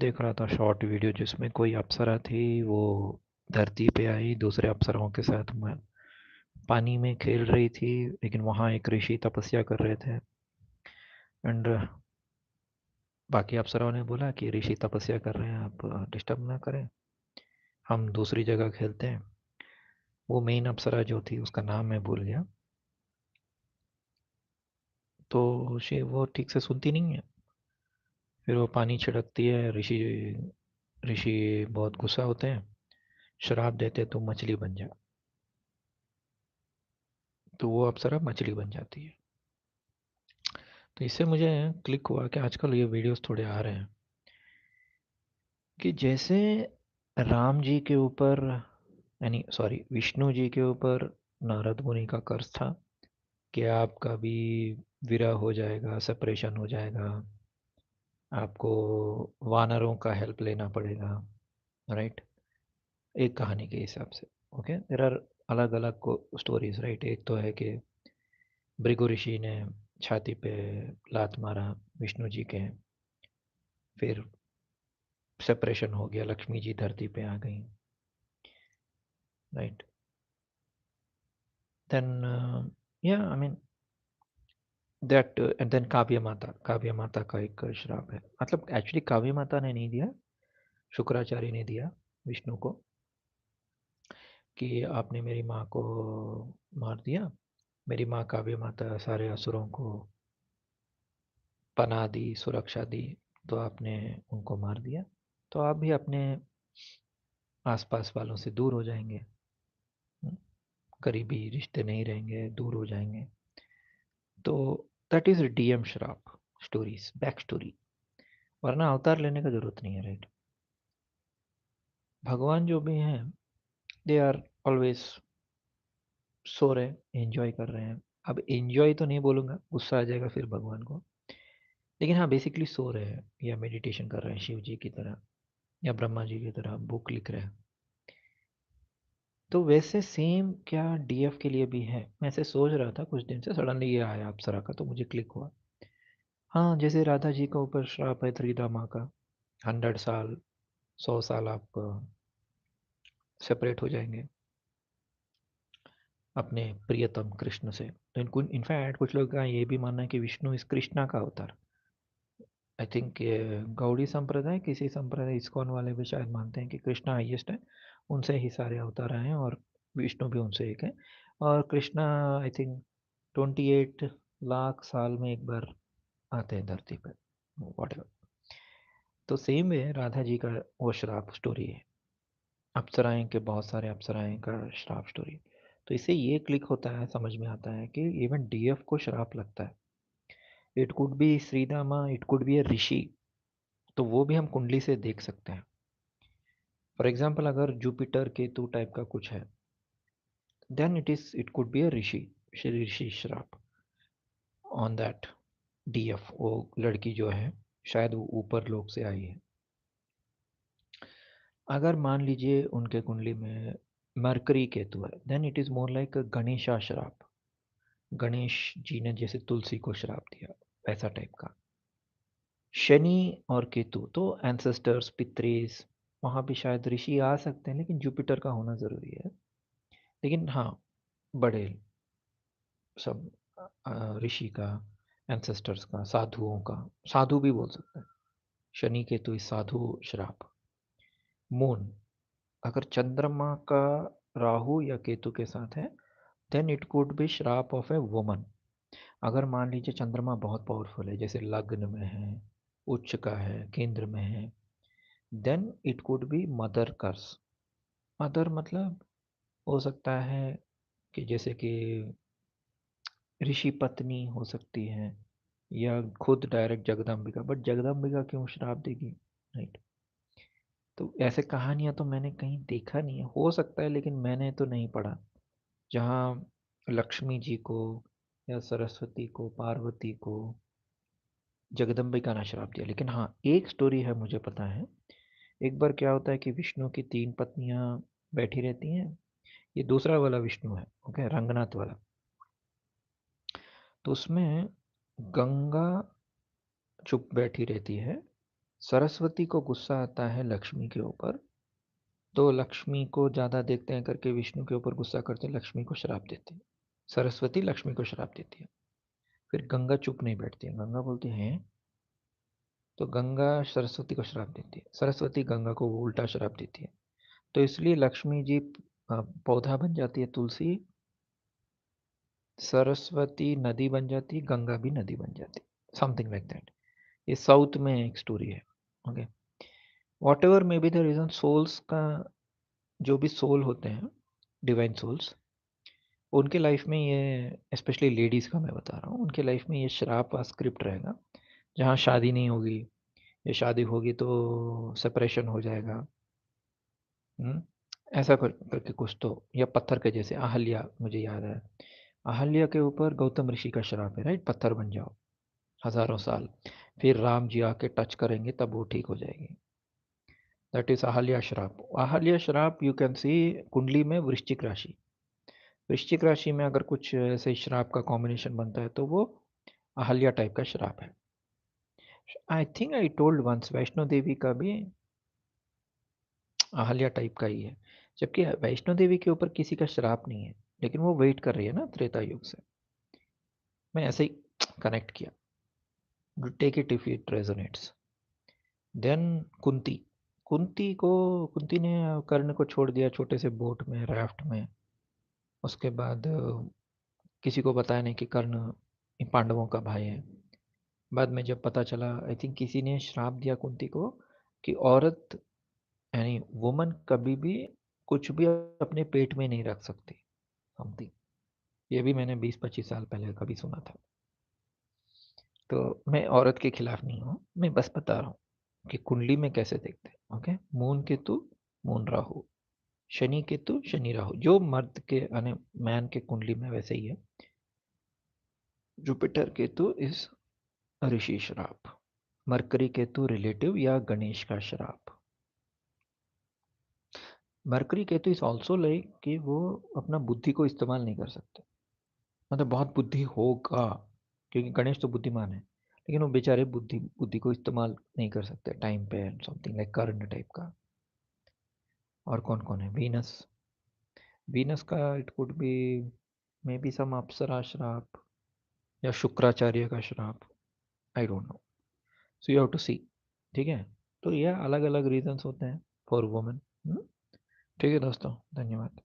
देख रहा था शॉर्ट वीडियो जिसमें कोई अप्सरा थी। वो धरती पे आई दूसरे अप्सराओं के साथ में पानी में खेल रही थी, लेकिन वहाँ एक ऋषि तपस्या कर रहे थे। एंड बाकी अप्सराओं ने बोला कि ऋषि तपस्या कर रहे हैं, आप डिस्टर्ब ना करें, हम दूसरी जगह खेलते हैं। वो मेन अप्सरा जो थी उसका नाम मैं भूल गया, तो वो ठीक से सुनती नहीं है। फिर वो पानी छिड़कती है। ऋषि ऋषि बहुत गुस्सा होते हैं, श्राप देते तुम मछली बन जा। तो वो अप्सरा मछली बन जाती है। तो इससे मुझे क्लिक हुआ कि आजकल ये वीडियोस थोड़े आ रहे हैं कि जैसे राम जी के ऊपर, यानी सॉरी विष्णु जी के ऊपर नारद मुनि का कर्ज था कि आपका भी विरह हो जाएगा, सेपरेशन हो जाएगा, आपको वानरों का हेल्प लेना पड़ेगा, राइट। एक कहानी के हिसाब से। ओके, देर आर अलग अलग को स्टोरीज, राइट। एक तो है कि भृगु ऋषि ने छाती पे लात मारा विष्णु जी के, फिर सेपरेशन हो गया, लक्ष्मी जी धरती पे आ गई, राइट। देन या I mean that, and then Kavya Mata का एक श्राप है। मतलब एक्चुअली काव्य माता ने नहीं दिया, शुक्राचार्य ने दिया विष्णु को कि आपने मेरी माँ को मार दिया। मेरी माँ काव्य माता सारे असुरों को पनाह दी, सुरक्षा दी, तो आपने उनको मार दिया। तो आप भी अपने आसपास वालों से दूर हो जाएंगे, हम्म, करीबी रिश्ते नहीं रहेंगे, दूर हो जाएंगे। तो दैट इज डीएम श्राप स्टोरीज, बैक स्टोरी। वरना अवतार लेने का जरूरत नहीं है, राइट। भगवान जो भी हैं, दे आर ऑलवेज सो रहे, एंजॉय कर रहे हैं। अब एंजॉय तो नहीं बोलूंगा, गुस्सा आ जाएगा फिर भगवान को, लेकिन हाँ बेसिकली सो रहे हैं या मेडिटेशन कर रहे हैं शिव जी की तरह या ब्रह्मा जी की तरह बुक लिख रहे हैं। तो वैसे सेम क्या डीएफ के लिए भी है? मैं ऐसे सोच रहा था कुछ दिन से, सडनली ये आया अप्सरा का तो मुझे क्लिक हुआ। हाँ, जैसे राधा जी का ऊपर श्राप है त्रिधा माँ का, 100 साल, 100 साल आप सेपरेट हो जाएंगे अपने प्रियतम कृष्ण से। तो इनको इनफैक्ट कुछ लोग का ये भी मानना है कि विष्णु इस कृष्णा का अवतार। आई थिंक गौड़ी संप्रदाय, किसी संप्रदाय इस्कॉन वाले भी शायद मानते हैं कि कृष्णा हाईएस्ट है, उनसे ही सारे अवतार आए हैं, और विष्णु भी उनसे एक है। और कृष्णा आई थिंक 28 लाख साल में एक बार आते हैं धरती पर, वॉट। तो सेम है राधा जी का वो श्राप स्टोरी है, अप्सराएं के बहुत सारे अप्सराएं का श्राप स्टोरी। तो इससे ये क्लिक होता है, समझ में आता है कि इवन डीएफ को श्राप लगता है। It could be Shridama, it could be a rishi. तो वो भी हम कुंडली से देख सकते हैं। फॉर एग्जाम्पल अगर जुपिटर केतु टाइप का कुछ है, then it could be a rishi, rishi श्राप ऑन दैट डीएफ। वो लड़की जो है शायद वो ऊपर लोक से आई है। अगर मान लीजिए उनके कुंडली में मरकरी केतु है, then it is more like Ganesha श्राप। गणेश जी ने जैसे तुलसी को श्राप दिया, वैसा टाइप का। शनि और केतु तो एंसेस्टर्स, पितृस, वहाँ भी शायद ऋषि आ सकते हैं, लेकिन जुपिटर का होना जरूरी है। लेकिन हाँ, बड़े सब ऋषि का, एंसेस्टर्स का, साधुओं का, साधु भी बोल सकते हैं। शनि केतु इस साधु श्राप। मून, अगर चंद्रमा का राहु या केतु के साथ है, देन इट कुड बी श्राप ऑफ ए वुमन। अगर मान लीजिए चंद्रमा बहुत पावरफुल है, जैसे लग्न में है, उच्च का है, केंद्र में है, then it could be mother curse. Mother मतलब हो सकता है कि जैसे कि ऋषि पत्नी हो सकती है, या खुद डायरेक्ट जगदम्बिका। बट जगदम्बिका क्यों श्राप देगी, राइट। तो ऐसे कहानियां तो मैंने कहीं देखा नहीं है, हो सकता है लेकिन मैंने तो नहीं पढ़ा जहाँ लक्ष्मी जी को या सरस्वती को, पार्वती को जगदम्बिका ने श्राप दिया। लेकिन हाँ, एक स्टोरी है मुझे पता है। एक बार क्या होता है कि विष्णु की 3 पत्नियां बैठी रहती हैं। ये दूसरा वाला विष्णु है, ओके, रंगनाथ वाला। तो उसमें गंगा चुप बैठी रहती है, सरस्वती को गुस्सा आता है लक्ष्मी के ऊपर, तो लक्ष्मी को ज़्यादा देखते हैं करके विष्णु के ऊपर गुस्सा करते हैं, लक्ष्मी को श्राप देते हैं। सरस्वती लक्ष्मी को श्राप देती है। फिर गंगा चुप नहीं बैठती है, गंगा बोलती है हैं? तो गंगा सरस्वती को श्राप देती है, सरस्वती गंगा को उल्टा श्राप देती है। तो इसलिए लक्ष्मी जी पौधा बन जाती है तुलसी, सरस्वती नदी बन जाती है, गंगा भी नदी बन जाती है, समथिंग लाइक दैट। ये साउथ में एक स्टोरी है। Okay, whatever may be the reason, souls का जो भी सोल होते हैं, डिवाइन सोल्स, उनके लाइफ में ये स्पेशली लेडीज़ का मैं बता रहा हूँ, उनके लाइफ में ये श्राप का स्क्रिप्ट रहेगा, जहाँ शादी नहीं होगी, या शादी होगी तो सेपरेशन हो जाएगा। हुँ, ऐसा करके कुछ तो, या पत्थर के जैसे अहल्या मुझे याद है। अहल्या के ऊपर गौतम ऋषि का श्राप है, राइट? पत्थर बन जाओ, हज़ारों साल, फिर राम जी आके टच करेंगे तब वो ठीक हो जाएगी। दैट इज़ अहल्या श्राप। अहल्या श्राप यू कैन सी कुंडली में वृश्चिक राशि। वृश्चिक राशि में अगर कुछ ऐसे श्राप का कॉम्बिनेशन बनता है तो वो अहल्या टाइप का श्राप है। I think I told once Vaishno Devi का भी अहल्या टाइप का ही है। जबकि वैष्णो देवी के ऊपर किसी का श्राप नहीं है, लेकिन वो वेट कर रही है ना त्रेता युग से। मैं ऐसे ही कनेक्ट किया। Take it if it resonates. Then Kunti, Kunti ने कर्ण को छोड़ दिया छोटे से बोट में, राफ्ट में। उसके बाद किसी को बताया नहीं कि कर्ण इन पांडवों का भाई है। बाद में जब पता चला, आई थिंक किसी ने श्राप दिया कुंती को कि औरत यानी वुमन कभी भी कुछ भी अपने पेट में नहीं रख सकती, समथिंग। ये भी मैंने 20-25 साल पहले कभी सुना था। तो मैं औरत के खिलाफ नहीं हूँ, मैं बस बता रहा हूँ कि कुंडली में कैसे देखते हैं। Okay, moon Ketu, moon Rahu, Shani Ketu, Shani Rahu, जो मर्द के यानी मैन के कुंडली में वैसे ही है। जुपिटर केतु इस ऋषि श्राप, मरकरी केतु रिलेटिव या गणेश का श्राप। Mercury Ketu is also like कि वो अपना बुद्धि को इस्तेमाल नहीं कर सकते, मतलब बहुत बुद्धि होगा, क्योंकि गणेश तो बुद्धिमान है, लेकिन वो बेचारे बुद्धि बुद्धि को इस्तेमाल नहीं कर सकते टाइम पे, and something like Karna type का। और कौन कौन है? वीनस, वीनस का it could be may be some apsara श्राप या शुक्राचार्य का श्राप, I don't know. So you have to see. ठीक है, तो ये अलग अलग रीजंस होते हैं फॉर वुमेन। ठीक है दोस्तों, धन्यवाद।